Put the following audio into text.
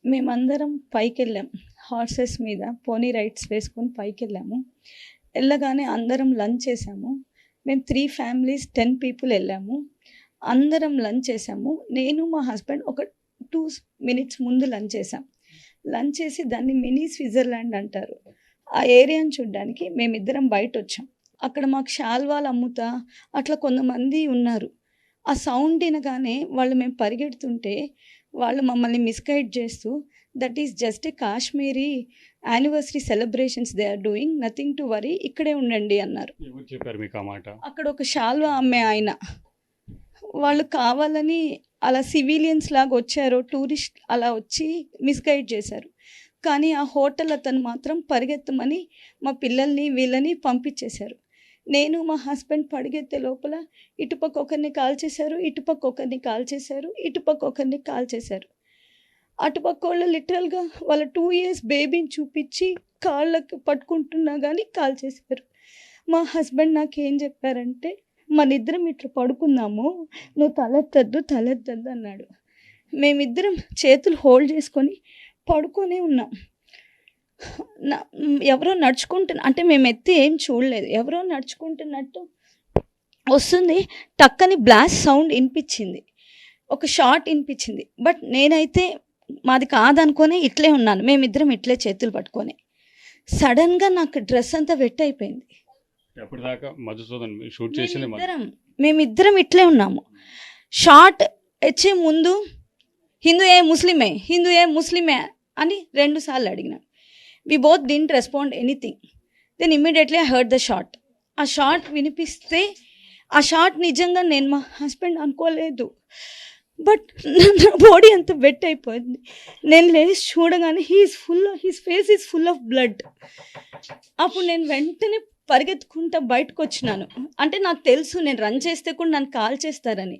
మేమందరం పైకెళ్ళాం. హార్సెస్ మీద పోనీ రైడ్స్ వేసుకొని పైకెళ్ళాము. ఎళ్ళగానే అందరం లంచ్ చేసాము. మేము 3 ఫ్యామిలీస్ 10 పీపుల్ ఎళ్ళాము. అందరం లంచ్ చేసాము. నేను మా హస్బెండ్ ఒక 2 మినిట్స్ ముందు లంచ్ చేసాం. లంచ్ చేసి దాన్ని మినీ స్విట్జర్లాండ్ అంటారు. ఆ ఏరియాని చూడ్డానికి మేమిద్దరం బయటొచ్చాం. అక్కడ మాకు శాల్వాలు అమ్ముతా అట్లా కొంతమంది ఉన్నారు. ఆ సౌండ్ ఇనగానే మేము పరిగెడుతుంటే వాళ్ళు మమ్మల్ని మిస్‌గైడ్ చేస్తూ that is just a Kashmiri anniversary celebrations they are doing nothing to worry ఇక్కడే ఉండండి అన్నారు. ఎవరు చెప్పారు మీకు ఆ మాట? అక్కడ ఒక శాల్వా అమ్మే ఆయన. వాళ్ళు కావాలని అలా సివిలియన్స్ లాగా వచ్చారు, టూరిస్ట్ అలా వచ్చి మిస్‌గైడ్ చేశారు. కానీ ఆ హోటల్ అతను మాత్రం పరిగెత్తమని మా పిల్లల్ని వీళ్ళని పంపించేశారు. నేను మా హస్బెండ్ పరిగెత్తే లోపల ఇటుపక్క ఒకరిని కాల్చేశారు, ఇటుపక్క ఒకరిని కాల్చేశారు, ఇటుపక్క ఒకరిని కాల్చేశారు. అటుపక్కోళ్ళు లిటరల్‌గా వాళ్ళ 2 ఇయర్స్ బేబీని చూపించి కాళ్ళకి పట్టుకుంటున్నా గానీ కాల్చేశారు. మా హస్బెండ్ నాకేం చెప్పారంటే, మనిద్దరం ఇట్లా పడుకుందాము, నువ్వు తలెత్తొద్దు అన్నాడు. మేమిద్దరం చేతులు హోల్డ్ చేసుకొని పడుకొనే ఉన్నాం. ఎవరో అంటే మేమెత్తి ఏం చూడలేదు. ఎవరో నడుచుకుంటున్నట్టు వస్తుంది. టక్కని బ్లాస్ట్ సౌండ్ ఇనిపించింది. ఒక షాట్ ఇనిపించింది. బట్ నేనైతే మాది కాదనుకొని ఇట్లే ఉన్నాను. మేమిద్దరం ఇట్లే చేతులు పట్టుకొని. సడన్‌గా నాకు డ్రెస్ అంతా వెట్ అయిపోయింది. అప్పటిదాకా మధుసూదన్ షూట్ చేసింది మేమిద్దరం ఇట్లే ఉన్నాము. షాట్ వచ్చే ముందు హిందూ ఏ ముస్లిమే అని 2 సార్లు అడిగినాను. We both didn't respond anything. Then immediately I heard the shot. ఆ షాట్ వినిపిస్తే ఆ షాట్ నిజంగా నేను మా హస్బెండ్ అనుకోలేదు. బట్ నా బాడీ అంతా వెట్ అయిపోయింది. నేను లేచి చూడగానే his face is full of blood. అప్పుడు నేను వెంటనే పరిగెత్తుకుంటా బయటకు వచ్చినాను. అంటే నాకు తెలుసు నేను రన్ చేస్తే కూడా నన్ను కాల్ చేస్తారని.